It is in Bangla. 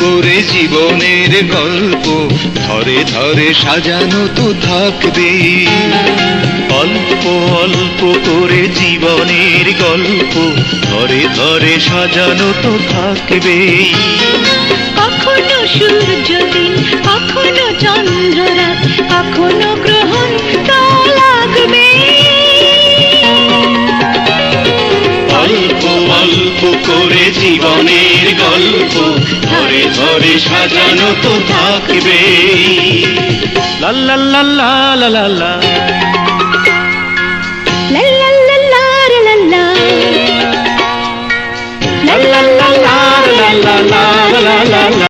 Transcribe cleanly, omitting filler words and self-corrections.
করে জীবনের গল্প ধরে ধরে সাজানো তো থাকবে। অল্প অল্প করে জীবনের গল্প ধরে ধরে সাজানো তো থাকবে। কখনো সূর্য দিন, কখনো চন্দ্র রাত, কখনো গ্রহণ তো লাগবে। অল্প অল্প করে জীবনের গল্প ধরে ধরে সাজানো তো থাকবে। লা লা লা লা লা লা লা। লা লা লা লা লা লা। লা লা লা লা লা লা লা লা লা।